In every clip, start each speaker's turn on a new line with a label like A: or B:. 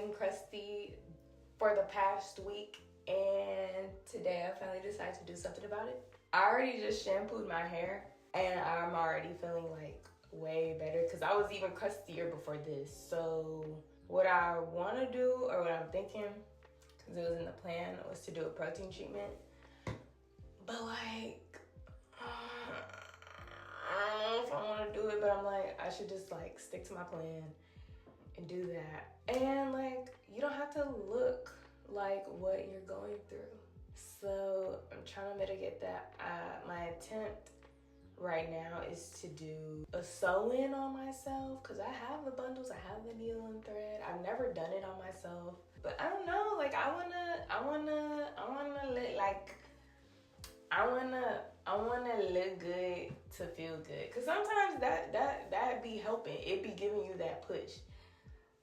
A: been crusty for the past week, and today I finally decided to do something about it. I already just shampooed my hair, and I'm already feeling like way better because I was even crustier before this. So what I want to do, or what I'm thinking, because it was in the plan, was to do a protein treatment. But like, I don't know if I want to do it, but I'm like, I should just like stick to my plan and do that. And like, you don't have to look like what you're going through. So I'm trying to mitigate that. My attempt right now is to do a sew-in on myself because I have the bundles, I have the needle and thread. I've never done it on myself, but I don't know. Like, I wanna look good to feel good. Cause sometimes that be helping. It be giving you that push.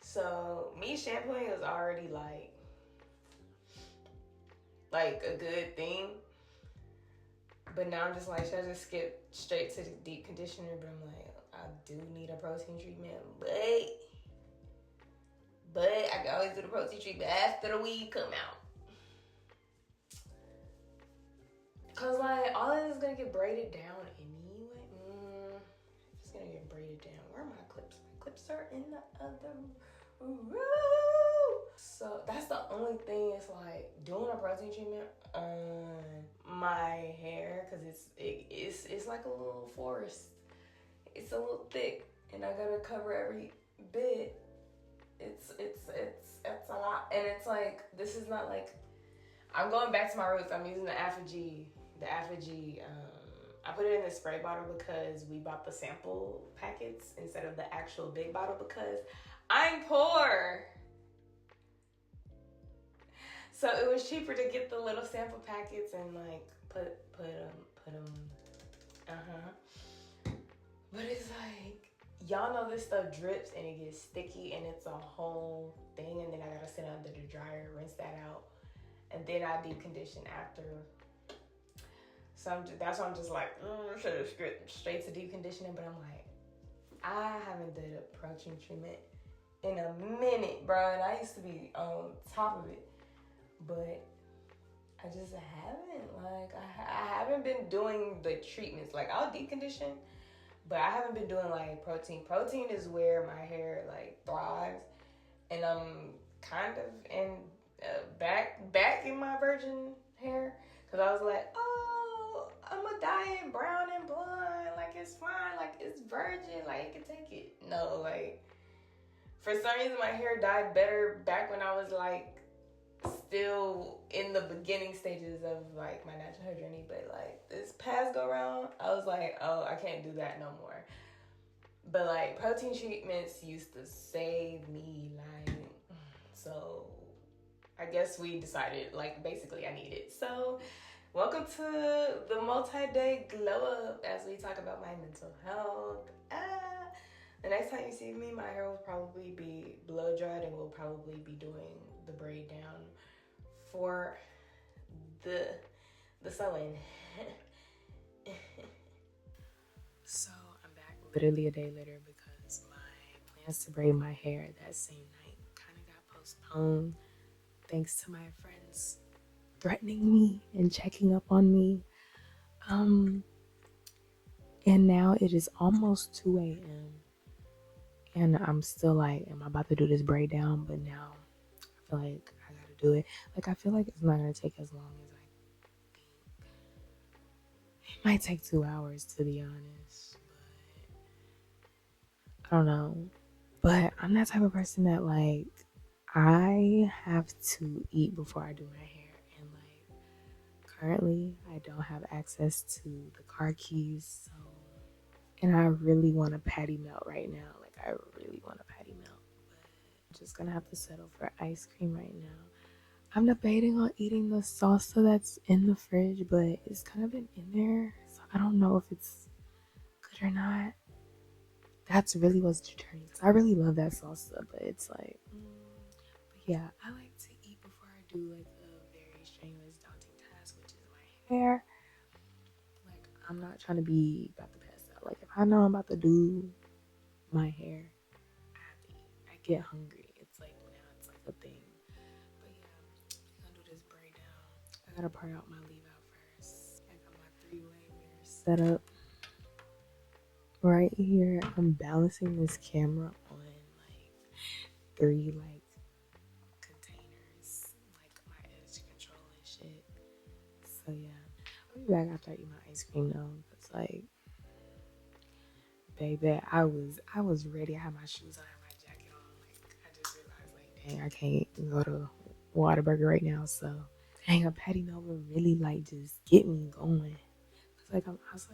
A: So me shampooing is already like a good thing. But now I'm just like, should I just skip straight to the deep conditioner? But I'm like, I do need a protein treatment. But I can always do the protein treatment after the weed come out. Cause like all of this is gonna get braided down anyway. It's gonna get braided down. Where are my clips? My clips are in the other room. So that's the only thing. It's like doing a protein treatment on my hair because it's like a little forest. It's a little thick, and I gotta cover every bit. It's a lot, and it's like this is not like I'm going back to my roots. I'm using the Affigy. I put it in the spray bottle because we bought the sample packets instead of the actual big bottle because I'm poor. So it was cheaper to get the little sample packets and like put them. But it's like, y'all know this stuff drips and it gets sticky and it's a whole thing, and then I gotta sit under the dryer, rinse that out, and then I deep condition after. So that's why I'm just like, should have straight to deep conditioning. But I'm like, I haven't did a protein treatment in a minute, bro. And I used to be on top of it, but I just haven't. Like, I haven't been doing the treatments. Like, I'll deep condition, but I haven't been doing like protein. Protein is where my hair like thrives, and I'm kind of in back in my virgin hair because I was like, oh, I'm a dye it brown and blonde, like it's fine, like it's virgin, like it can take it. No, like for some reason my hair dyed better back when I was like still in the beginning stages of like my natural hair journey, but like this past go round I was like, oh, I can't do that no more. But like protein treatments used to save me, like, so I guess we decided like basically I need it. So welcome to the multi-day glow up as we talk about my mental health. The next time you see me, my hair will probably be blow dried and we'll probably be doing the braid down for the sewing. So I'm back literally a day later because my plans to braid my hair that same night kind of got postponed thanks to my friends threatening me and checking up on me. And now it is almost 2 a.m. and I'm still like, am I about to do this braid down? But now I feel like I gotta do it. Like, I feel like it's not gonna take as long as I think. It might take 2 hours, to be honest, but I don't know. But I'm that type of person that like, I have to eat before I do my hair, and like currently I don't have access to the car keys, so, and I really want a patty melt right now. Like, I really want a patty melt, but I'm just gonna have to settle for ice cream right now. I'm debating on eating the salsa that's in the fridge, but it's kind of been in there, so I don't know if it's good or not. That's really what's deterring, because I really love that salsa, but it's like, but yeah, I like to eat before I do like a very strenuous, daunting task, which is my hair. Like, I'm not trying to be about to pass out. Like, if I know I'm about to do my hair, I have to eat. I get hungry. It's like, now it's like a gotta part out my leave out first. I got my 3-way mirror set up right here. I'm balancing this camera on like 3 like containers, like my edge control and shit. So yeah, I'll be back after I eat my ice cream though, cause like, baby, I was ready. I had my shoes on, I had my jacket on. Like I just realized, like, dang, I can't go to Whataburger right now. So dang, a Patty Nova really like just get me going. Cause like I'm also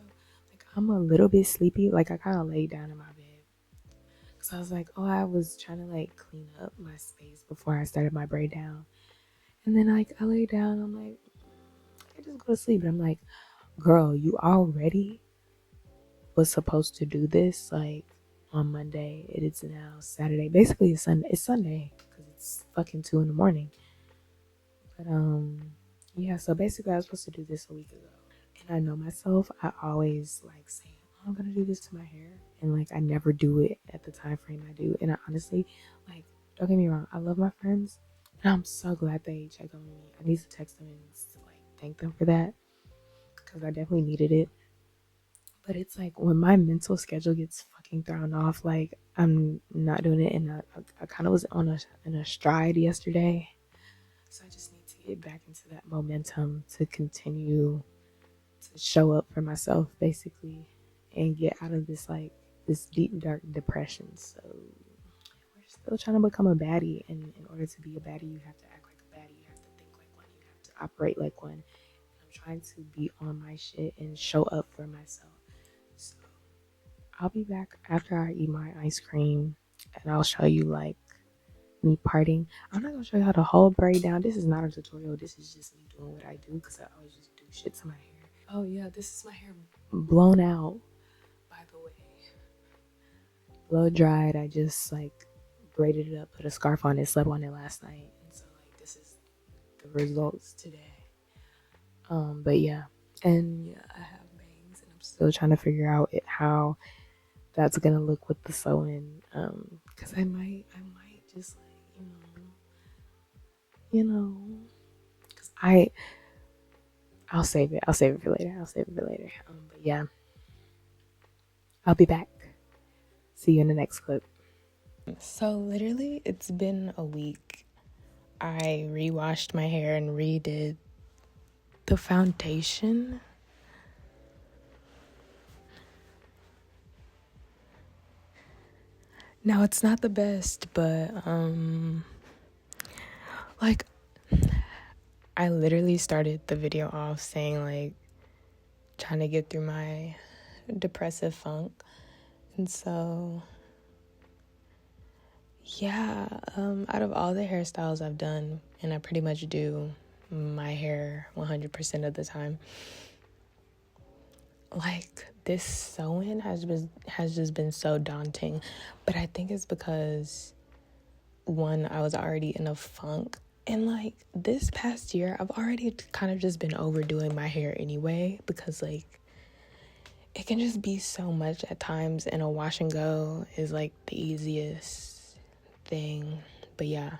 A: like I'm a little bit sleepy. Like I kind of laid down in my bed. Cause I was like, oh, I was trying to like clean up my space before I started my braid down. And then like I lay down, I'm like, I just go to sleep. And I'm like, girl, you already was supposed to do this like on Monday. It is now Saturday. Basically, it's Sunday. It's Sunday because it's fucking 2 in the morning. But yeah. So basically, I was supposed to do this a week ago, and I know myself. I always like say, oh, I'm gonna do this to my hair, and like I never do it at the time frame I do. And I honestly, like, don't get me wrong, I love my friends, and I'm so glad they check on me. I need to text them and like thank them for that because I definitely needed it. But it's like when my mental schedule gets fucking thrown off, like I'm not doing it, and I kind of was on a stride yesterday, so I just need to get back into that momentum to continue to show up for myself, basically, and get out of this like this deep dark depression. So we're still trying to become a baddie, and in order to be a baddie, you have to act like a baddie, you have to think like one, you have to operate like one. And I'm trying to be on my shit and show up for myself. So I'll be back after I eat my ice cream, and I'll show you like me parting. I'm not gonna show you how to hold braid down. This is not a tutorial. This is just me doing what I do because I always just do shit to my hair. Oh yeah, this is my hair blown out. By the way, blow dried. I just like braided it up, put a scarf on it, slept on it last night, and so like this is the results today. But yeah, and yeah, I have bangs, and I'm still trying to figure out how that's gonna look with the sewing. Because I might just like because I'll save it. I'll save it for later. But yeah, I'll be back. See you in the next clip. So literally, it's been a week. I rewashed my hair and redid the foundation. Now it's not the best, but like I literally started the video off saying like trying to get through my depressive funk. And so yeah, out of all the hairstyles I've done, and I pretty much do my hair 100% of the time, like this sewing has just been so daunting. But I think it's because one, I was already in a funk, and like this past year I've already kind of just been overdoing my hair anyway, because like it can just be so much at times, and a wash and go is like the easiest thing. But yeah,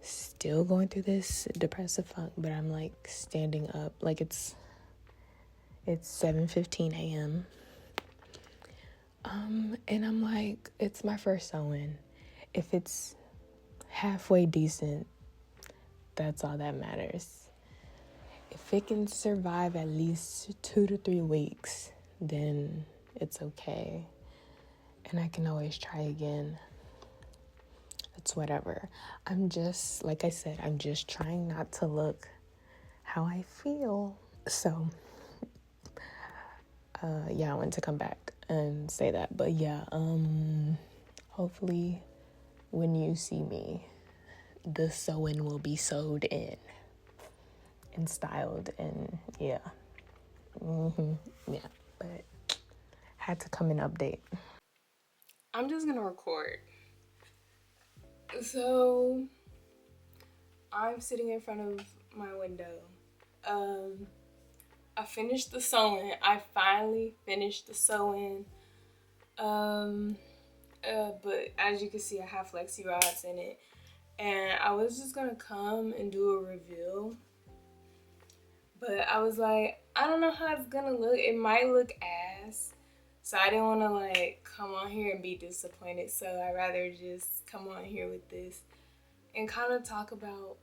A: still going through this depressive funk, but I'm like standing up. Like it's 7:15 a.m. And I'm like, it's my first sewing. If it's halfway decent, that's all that matters. If it can survive at least 2 to 3 weeks, then it's okay. And I can always try again. It's whatever. I'm just, like I said, I'm just trying not to look how I feel. So, yeah, I wanted to come back and say that. But yeah, hopefully when you see me, the sewing will be sewed in and styled, and yeah. Yeah, but had to come and update. I'm just gonna record. So I'm sitting in front of my window. I finished the sewing. I finally finished the sewing. But as you can see, I have flexi rods in it, and I was just gonna come and do a review.
B: But I was like, I don't know how it's gonna look. It might look ass. So I didn't want to like come on here and be disappointed. So I'd rather just come on here with this and kind of talk about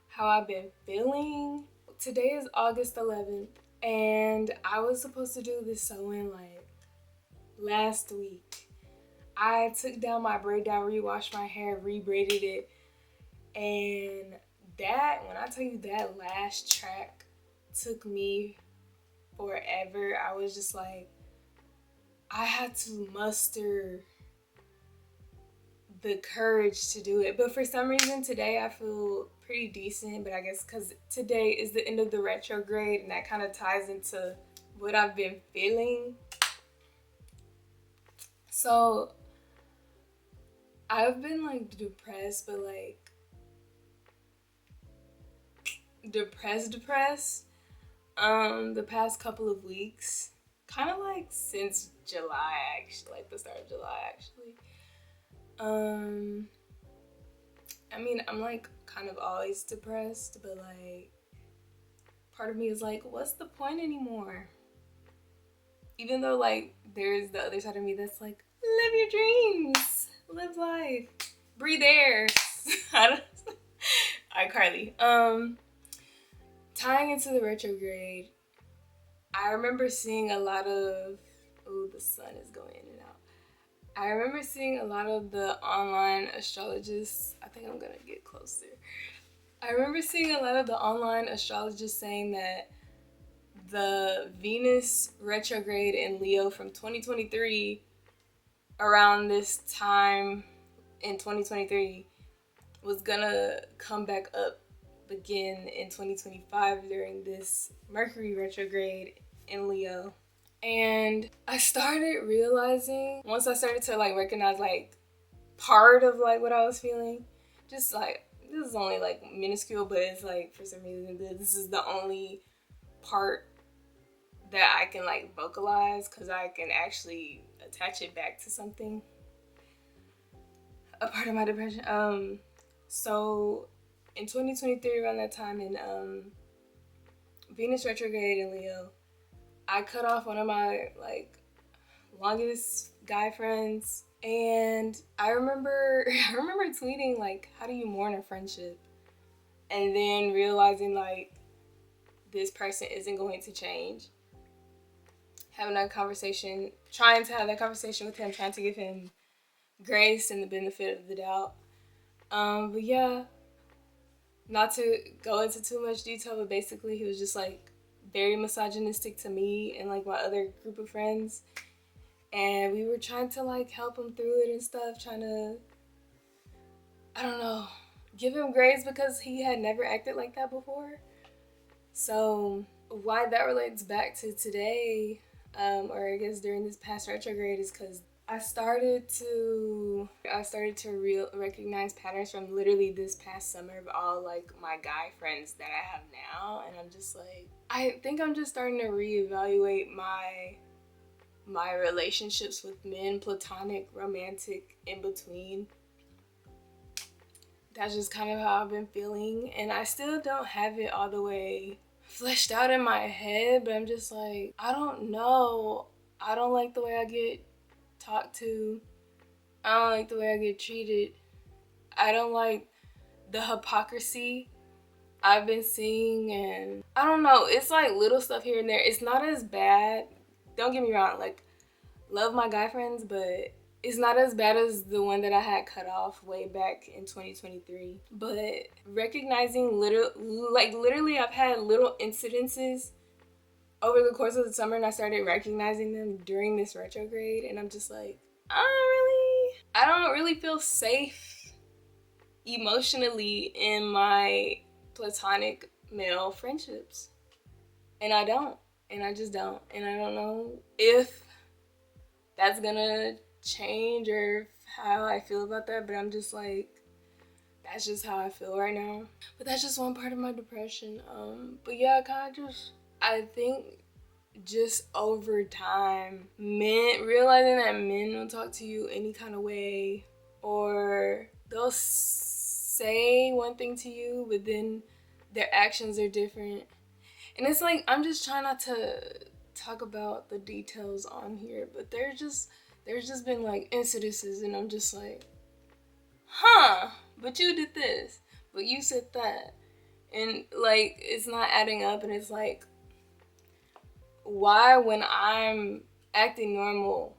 B: how I've been feeling. Today is August 11th, and I was supposed to do this sewing like last week. I took down my braid down, rewashed my hair, rebraided it, and that, when I tell you that last track took me forever, I was just like, I had to muster the courage to do it. But for some reason today I feel pretty decent, but I guess because today is the end of the retrograde and that kind of ties into what I've been feeling. So I've been like depressed, but like depressed the past couple of weeks, kind of like since July, actually, like the start of July actually. I mean, I'm like kind of always depressed, but like part of me is like, what's the point anymore? Even though like there's the other side of me that's like, live your dreams, live life, breathe air. I don't iCarly. Tying into the retrograde, I remember seeing a lot of, oh, the sun is going in and out. I remember seeing a lot of the online astrologists. I think I'm gonna get closer. I remember seeing a lot of the online astrologists saying that the Venus retrograde in Leo from 2023, around this time in 2023, was gonna come back up again in 2025 during this Mercury retrograde in Leo. And I started realizing, once I started to like recognize like part of like what I was feeling, just like, this is only like minuscule, but it's like for some reason this is the only part that I can like vocalize because I can actually attach it back to something, a part of my depression. So in 2023, around that time in Venus retrograde in Leo, I cut off one of my like longest guy friends, and I remember tweeting like, how do you mourn a friendship? And then realizing like this person isn't going to change. Having that conversation, trying to have that conversation with him, trying to give him grace and the benefit of the doubt. But yeah, not to go into too much detail, but basically he was just like very misogynistic to me and like my other group of friends. And we were trying to like help him through it and stuff, trying to, I don't know, give him grace because he had never acted like that before. So why that relates back to today, or I guess during this past retrograde, is because I started to recognize patterns from literally this past summer of all like my guy friends that I have now, and I'm just like, I think I'm just starting to reevaluate my relationships with men, platonic, romantic, in between. That's just kind of how I've been feeling, and I still don't have it all the way fleshed out in my head, but I'm just like, I don't know. I don't like the way I get talked to. I don't like the way I get treated. I don't like the hypocrisy I've been seeing, and I don't know, it's like little stuff here and there. It's not as bad. Don't get me wrong, like, love my guy friends, but it's not as bad as the one that I had cut off way back in 2023. But recognizing literally I've had little incidences over the course of the summer, and I started recognizing them during this retrograde, and I'm just like, I don't really feel safe emotionally in my platonic male friendships. And I don't. And I just don't. And I don't know if that's gonna change or how I feel about that, but I'm just like, that's just how I feel right now. But that's just one part of my depression. But yeah, I think just over time, realizing that men don't talk to you any kind of way, or they'll say one thing to you, but then their actions are different. And it's like, I'm just trying not to talk about the details on here, but there's just been like incidences, and I'm just like, huh, but you did this, but you said that, and like it's not adding up. And it's like, why, when I'm acting normal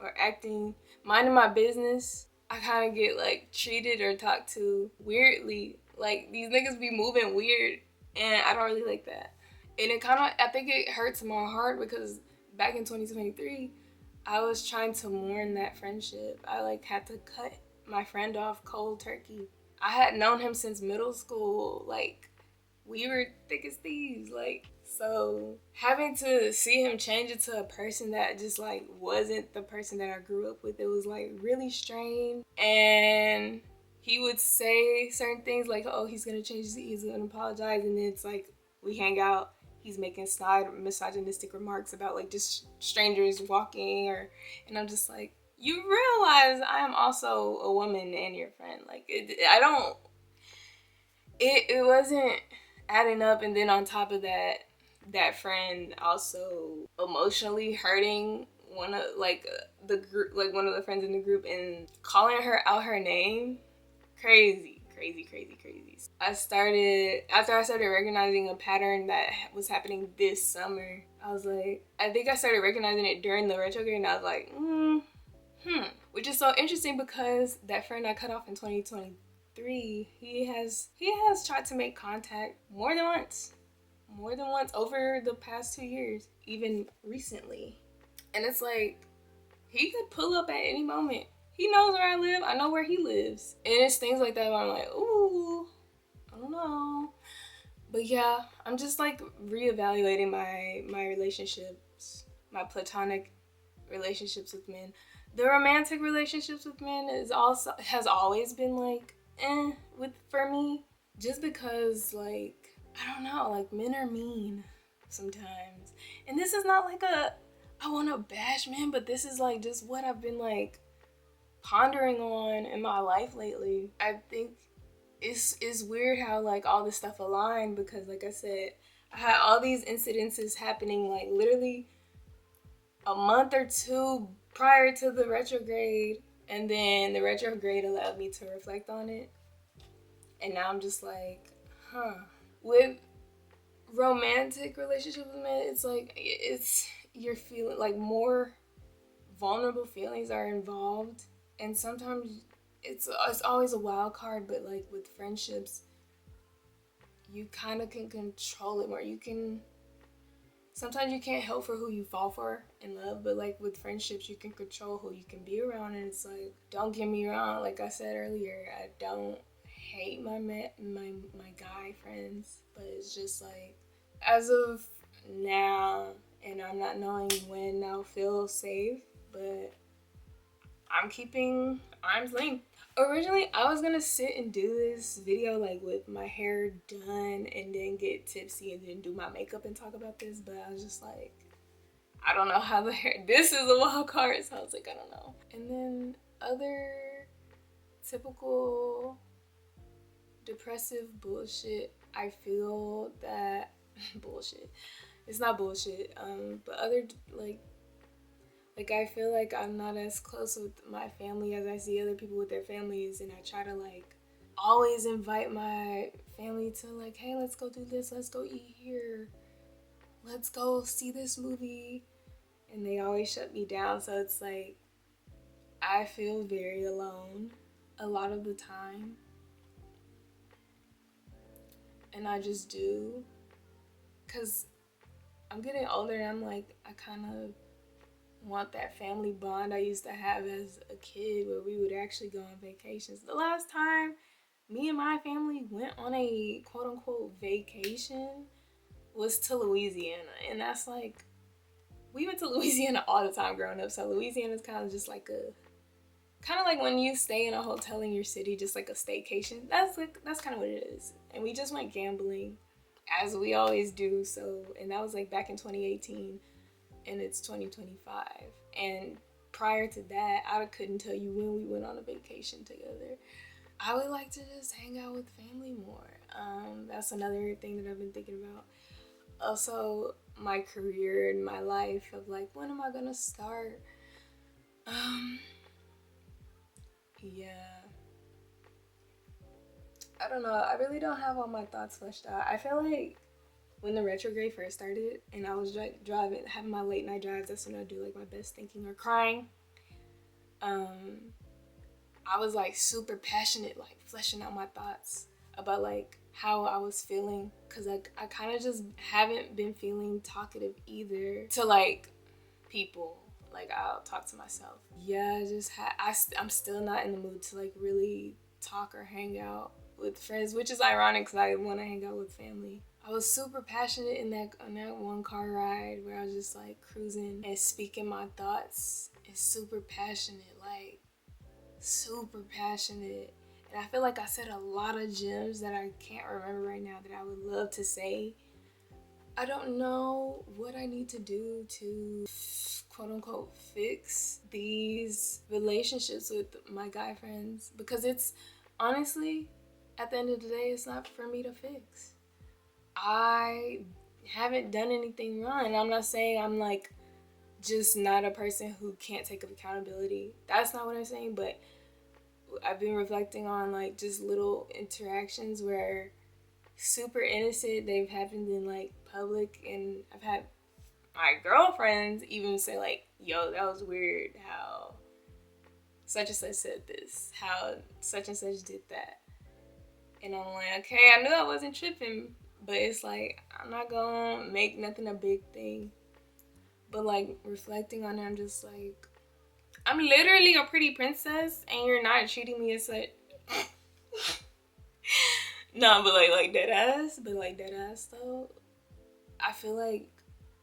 B: or acting minding my business, I kind of get like treated or talked to weirdly. Like, these niggas be moving weird, and I don't really like that. And it kind of, I think it hurts my heart, because back in 2023, I was trying to mourn that friendship. I like had to cut my friend off cold turkey. I had known him since middle school. Like, we were thick as thieves. Like, so having to see him change into a person that just like wasn't the person that I grew up with, it was like really strange. And he would say certain things like, oh, he's gonna change, he's gonna apologize, and then it's like, we hang out, he's making snide misogynistic remarks about like just strangers walking, or, and I'm just like, you realize I am also a woman and your friend. Like, it wasn't adding up. And then on top of that, that friend also emotionally hurting one of like the group, like one of the friends in the group, and calling her out her name. Crazy. After I started recognizing a pattern that was happening this summer, I was like, I think I started recognizing it during the retrograde, and I was like, which is so interesting, because that friend I cut off in 2023, he has tried to make contact more than once over the past 2 years, even recently. And it's like, he could pull up at any moment. He knows where I live. I know where he lives. And it's things like that where I'm like, ooh, I don't know. But yeah, I'm just like reevaluating my relationships, my platonic relationships with men. The romantic relationships with men has always been like, for me. Just because, like, I don't know, like, men are mean sometimes. And this is not like I want to bash men, but this is like just what I've been like pondering on in my life lately. I think it's weird how like all this stuff aligned, because like I said, I had all these incidences happening like literally a month or two prior to the retrograde, and then the retrograde allowed me to reflect on it. And now I'm just like, with romantic relationships with men, it's like, you're feeling like more vulnerable feelings are involved, and sometimes it's always a wild card. But like with friendships, you kind of can control it more. Sometimes you can't help for who you fall for in love, but like with friendships, you can control who you can be around. And it's like, don't get me wrong, like I said earlier, I don't hate my guy friends, but it's just like, as of now, and I'm not knowing when I'll feel safe, but I'm keeping arm's length. Originally, I was gonna sit and do this video like with my hair done, and then get tipsy and then do my makeup and talk about this, but I was just like, I don't know how the hair, this is a wild card, so I was like, I don't know. And then other typical depressive bullshit, I feel that bullshit, it's not bullshit, but other like I feel like I'm not as close with my family as I see other people with their families, and I try to like always invite my family to like, hey, let's go do this, let's go eat here, let's go see this movie, and they always shut me down. So it's like, I feel very alone a lot of the time, and I just do, because I'm getting older, and I'm like, I kind of want that family bond I used to have as a kid, where we would actually go on vacations. The last time me and my family went on a quote-unquote vacation was to Louisiana, and that's like, we went to Louisiana all the time growing up. So Louisiana is kind of just like kind of like when you stay in a hotel in your city, just like a staycation. That's kind of what it is. And we just went gambling, as we always do. So, and that was like back in 2018, and it's 2025. And prior to that, I couldn't tell you when we went on a vacation together. I would like to just hang out with family more. That's another thing that I've been thinking about. also my career and my life of like, when am I gonna start? Yeah. I don't know. I really don't have all my thoughts fleshed out. I feel like when the retrograde first started and I was driving, having my late night drives, that's when I do like my best thinking or crying. I was like super passionate, like fleshing out my thoughts about like how I was feeling, because I kind of just haven't been feeling talkative either to like people. Like I'll talk to myself. Yeah, I'm still not in the mood to like really talk or hang out with friends, which is ironic because I want to hang out with family. I was super passionate on that one car ride where I was just like cruising and speaking my thoughts. It's super passionate, like super passionate. And I feel like I said a lot of gems that I can't remember right now that I would love to say. I don't know what I need to do to quote unquote fix these relationships with my guy friends, because it's honestly, at the end of the day, it's not for me to fix. I haven't done anything wrong, and I'm not saying I'm like just not a person who can't take accountability. That's not what I'm saying, but I've been reflecting on like just little interactions where super innocent, they've happened in like public, and I've had my girlfriends even say like, yo, that was weird how such and such said this, how such and such did that. And I'm like, okay, I knew I wasn't tripping, but it's like, I'm not gonna make nothing a big thing. But like reflecting on it, I'm just like, I'm literally a pretty princess and you're not treating me as such. No, but like dead ass. But like dead ass though, I feel like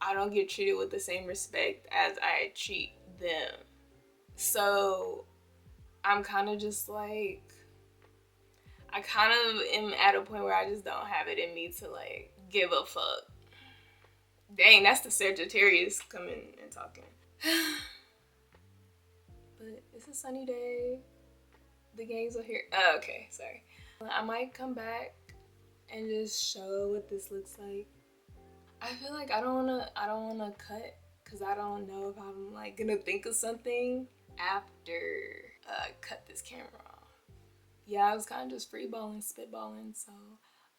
B: I don't get treated with the same respect as I treat them. So I'm kind of just like, I kind of am at a point where I just don't have it in me to like give a fuck. Dang, that's the Sagittarius coming and talking. But it's a sunny day. The gangs are here. Oh, okay, sorry. I might come back and just show what this looks like. I feel like I don't wanna cut because I don't know if I'm like gonna think of something after I cut this camera off. Yeah, I was kind of just spitballing, so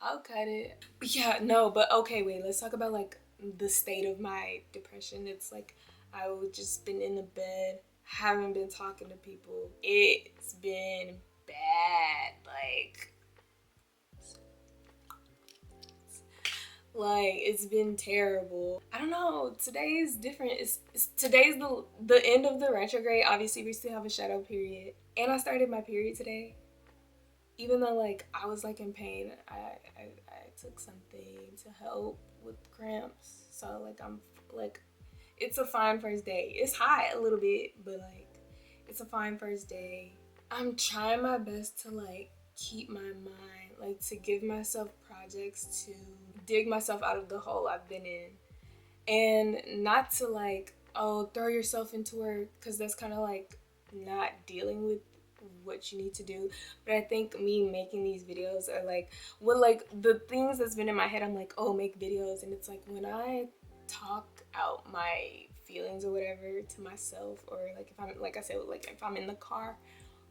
B: I'll cut it. But yeah, no, but okay, wait, let's talk about like the state of my depression. It's like I've just been in the bed, haven't been talking to people. It's been bad, like it's been terrible. I don't know. Today is different. Today's the end of the retrograde. Obviously, we still have a shadow period, and I started my period today. Even though like I was like in pain, I took something to help with cramps. So like I'm like, it's a fine first day. It's hot a little bit, but like it's a fine first day. I'm trying my best to like keep my mind, like to give myself projects to dig myself out of the hole I've been in, and not to like, oh, throw yourself into work, because that's kind of like not dealing with what you need to do. But I think me making these videos are like, well, like the things that's been in my head, I'm like, oh, make videos. And it's like when I talk out my feelings or whatever to myself, or like if I'm, like I said, like if I'm in the car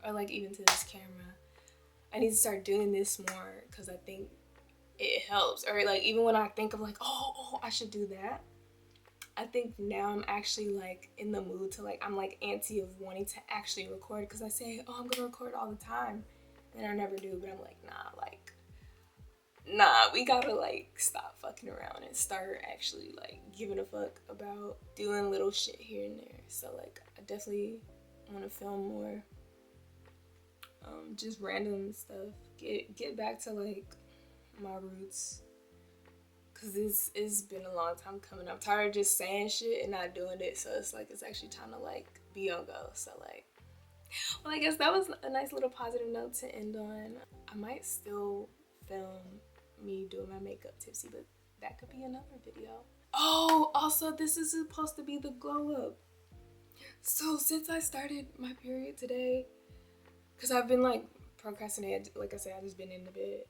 B: or like even to this camera, I need to start doing this more because I think it helps. Or like even when I think of like, oh, I should do that, I think now I'm actually like in the mood to like, I'm like antsy of wanting to actually record, because I say, oh, I'm gonna record all the time and I never do. But I'm like, nah, we gotta like stop fucking around and start actually like giving a fuck about doing little shit here and there. So like I definitely want to film more, just random stuff, get back to like my roots. Cause it's been a long time coming. I'm tired of just saying shit and not doing it. So it's like, it's actually time to like be on go. So like, well, I guess that was a nice little positive note to end on. I might still film me doing my makeup tipsy, but that could be another video. Oh, also this is supposed to be the glow up. So since I started my period today, cause I've been like procrastinating, like I said, I've just been in the bed.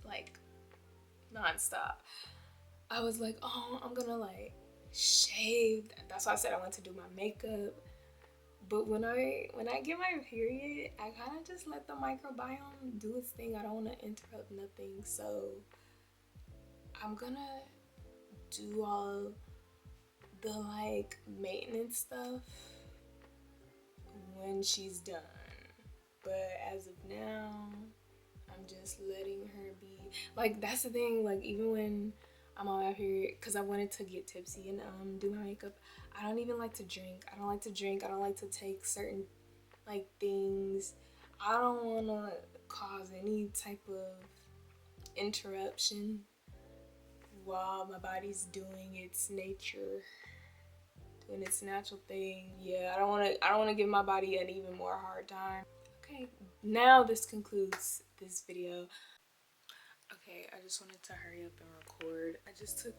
B: Like, nonstop. I was like, oh, I'm gonna like shave. That's why I said I went to do my makeup. But when I get my period, I kind of just let the microbiome do its thing. I don't want to interrupt nothing. So I'm gonna do all the like maintenance stuff when she's done. But as of now, I'm just letting her be. Like, that's the thing. Like, even when I'm on my period, because I wanted to get tipsy and do my makeup, I don't even like to drink. I don't like to drink. I don't like to take certain like things. I don't want to cause any type of interruption while my body's doing its nature, doing its natural thing. Yeah, I don't want to give my body an even more hard time. Okay, now this concludes this video. Okay, I just wanted to hurry up and record. I just took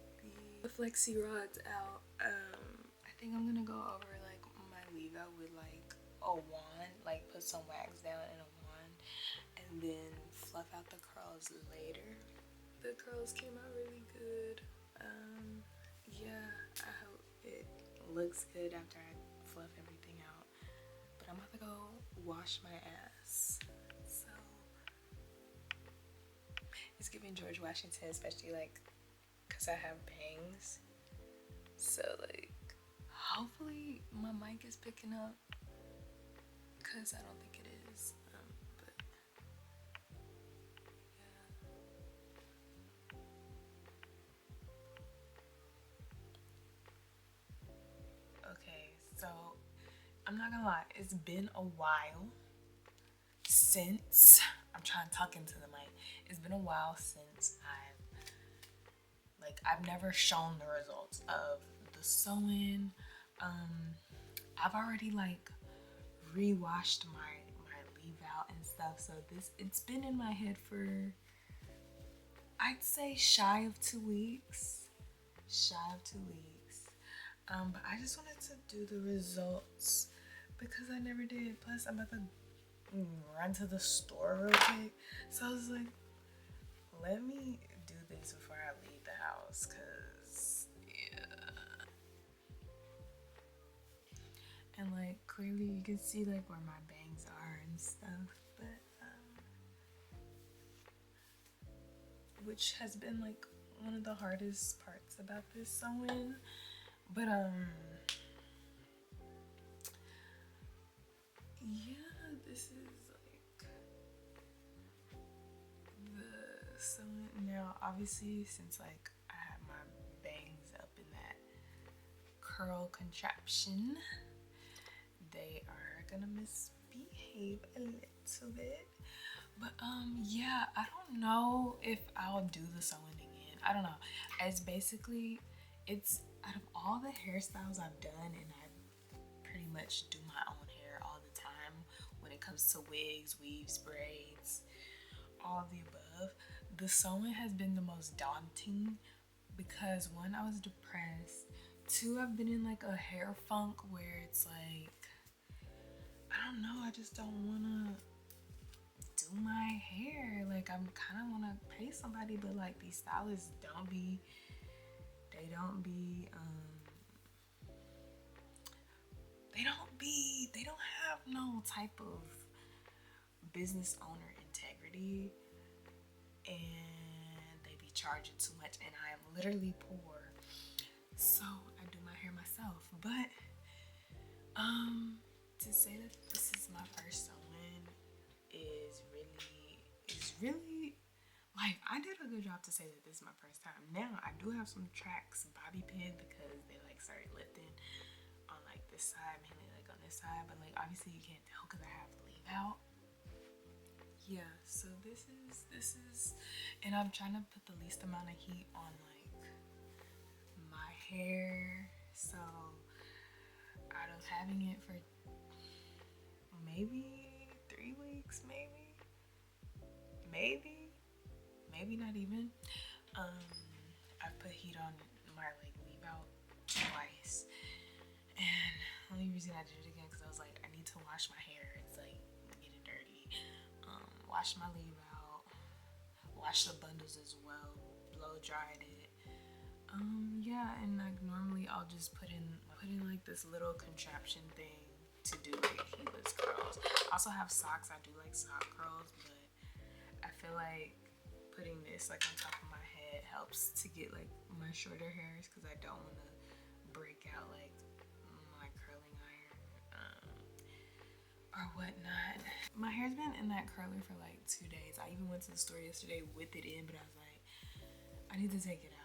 B: the flexi rods out. I think I'm gonna go over like my leave out with like a wand, like put some wax down in a wand, and then fluff out the curls later. The curls came out really good. Yeah, I hope it looks good after I fluff everything out. But I'm about to go wash my ass. So it's giving George Washington, especially like because I have bangs. So like hopefully my mic is picking up, because I don't think it is. But yeah. Okay, so I'm not gonna lie, it's been a while since I'm trying to talk into the mic. It's been a while since I've never shown the results of the sewing. I've already like rewashed my leave out and stuff, so it's been in my head for, I'd say, shy of 2 weeks. But I just wanted to do the results because I never did. Plus I'm about to run to the store real quick, so I was like, let me do this before I leave the house, because yeah. And like clearly you can see like where my bangs are and stuff, but which has been like one of the hardest parts about this sewing. But yeah, this is like the sewing. Now obviously, since like I have my bangs up in that curl contraption, they are gonna misbehave a little bit. But yeah, I don't know if I'll do the sewing again. I don't know. It's basically, it's out of all the hairstyles I've done, and I pretty much do my own hair all the time when it comes to wigs, weaves, braids, all of the above, the sewing has been the most daunting because one, I was depressed. Two, I've been in like a hair funk where it's like, I don't know, I just don't wanna do my hair. Like, I'm kind of wanna pay somebody, but like these stylists don't be they don't have no type of business owner integrity, and they be charging too much, and I am literally poor, so I do my hair myself. But to say that this is my first sewing is really like, I did a good job to say that this is my first time. Now I do have some tracks bobby pin because they like started lifting on like this side, mainly like on this side, but like obviously you can't tell because I have the leave out. Yeah, so this is, and I'm trying to put the least amount of heat on like my hair, so out of having it for maybe 3 weeks, maybe not even, I put heat on my like leave out twice, and the only reason I did it again because I was like, I need to wash my hair, it's like getting dirty. Wash my leave out, wash the bundles as well, blow dried it. Yeah, and like normally I'll just put in like this little contraption thing to do like heatless curls. I also have socks. I do like sock curls, but I feel like putting this like on top of my head helps to get like my shorter hairs, because I don't want to break out like my curling iron or whatnot. My hair's been in that curler for like 2 days. I even went to the store yesterday with it in, but I was like, I need to take it out.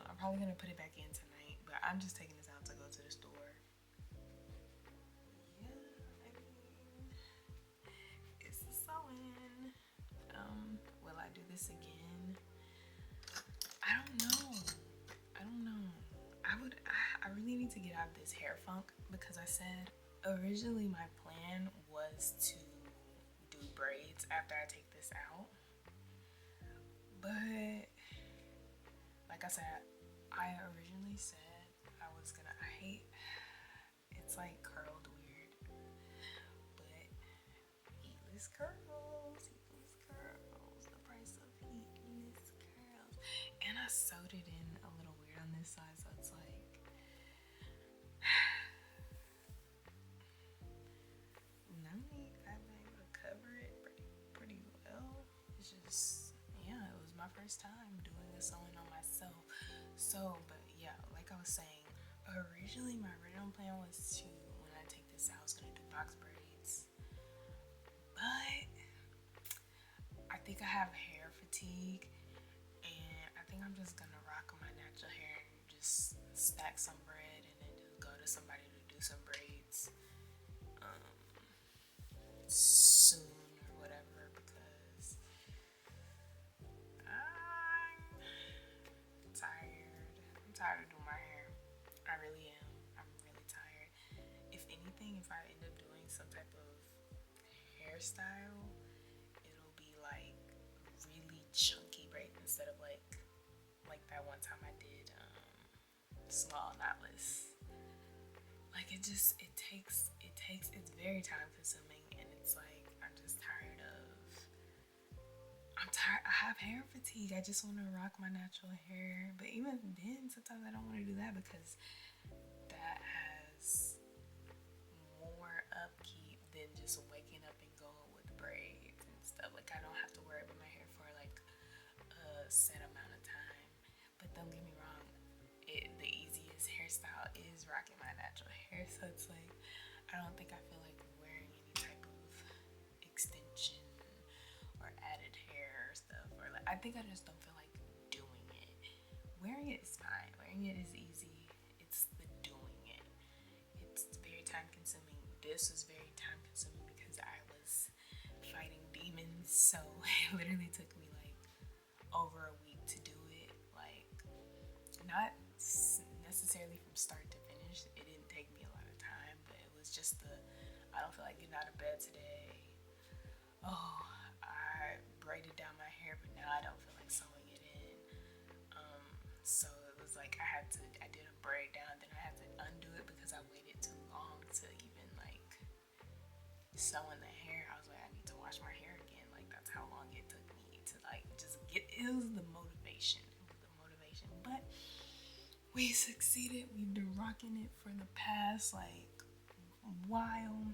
B: I'm probably gonna put it back in tonight, but I'm just taking this out to go to the store. Yeah, I mean, it's a sewing. Will I do this again? I don't know. I really need to get out of this hair funk, because I said originally my plan was to do braids after I take this out. But like I said, I originally said I was gonna, it's like curled weird, but heatless curls, the price of heatless curls. And I sewed it in a little weird on this side, so it's like, I've been able to cover it pretty well. It's just, yeah, it was my first time doing the sewing on myself. So, but yeah, like I was saying, originally my original plan was to, when I take this out, I was gonna do box braids. But I think I have hair fatigue, and I think I'm just gonna rock my natural hair and just stack some bread and then just go to somebody to do some braids soon or whatever, because I'm tired of doing my hair. I really am. I'm really tired. If anything, if I end up doing some type of hairstyle, it'll be like really chunky braids instead of like that one time I did small knotless. Like it's very time consuming, and it's like I have hair fatigue. I just want to rock my natural hair, but even then sometimes I don't want to do that, because that has more upkeep than just waking up and going with braids and stuff. Like I don't have to worry about my hair for like a set amount of time. But don't get me wrong, the easiest hairstyle is rocking my natural hair, so it's like I don't think I feel like wearing any type of extension or added hair or stuff, or like I think I just don't feel like doing it. Wearing it is fine. Wearing it is easy. It's the doing it. It's very time consuming. This was very time consuming because I was fighting demons, so it literally took me like over a week to do it. Like not necessarily from start to finish. It didn't take me a lot of time, but it was just I don't feel like getting out of bed today. Oh, I braided down my hair, but now I don't feel like sewing it in. So it was like I did a braid down, then I had to undo it because I waited too long to even like sew in the hair. I was like, I need to wash my hair again. Like that's how long it took me to like just get. It was the motivation. But we succeeded. We've been rocking it for the past like while.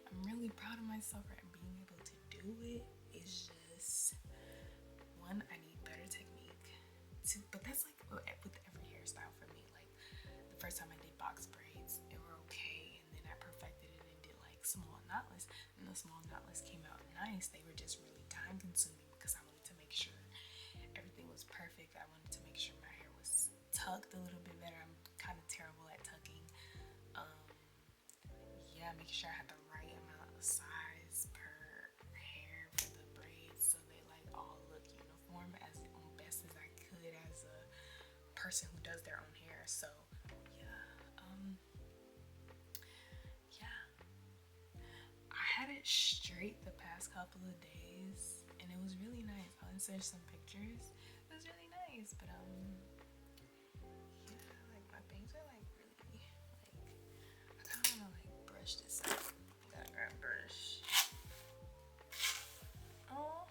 B: I'm really proud of myself for being able to do it. It's just one, I need better technique. Two, but that's like with every hairstyle for me. Like the first time I did box braids, they were okay, and then I perfected it and did like small knotless, and the small knotless came out nice. They were just really time consuming because I wanted to make sure everything was perfect. I wanted to make sure my hair was tucked a little bit better. I'm kind of terrible at tucking. Making sure I had the right amount of size per hair for the braids, so they like all look uniform as best as I could as a person who does their own hair. So I had it straight the past couple of days, and it was really nice. I'll insert some pictures. It was really nice, but like my bangs are like really like I kind of want to like brush this out. Gotta grab a brush. Oh,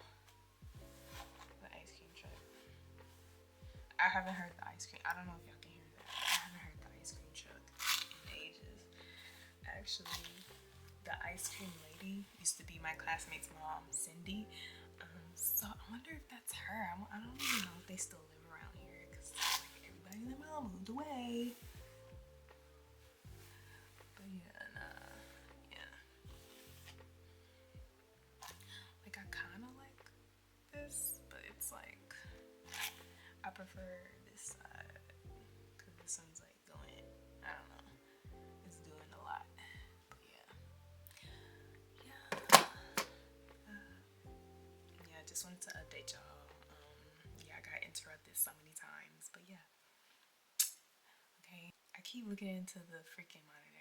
B: the ice cream truck. haven't heard the ice cream. I don't know if y'all can hear that. I haven't heard the ice cream truck in ages. Actually, the ice cream lady used to be my classmate's mom, Cindy. So I wonder if that's her. I don't even know if they still live around here because like everybody and their mom moved away. But yeah, nah, yeah. Like I kind of like this, but it's like I prefer this side because this one's like going. I don't know. It's doing a lot. But yeah. Yeah, I just wanted to update y'all. Yeah, I got interrupted so many times, but yeah. Okay, I keep looking into the freaking monitor.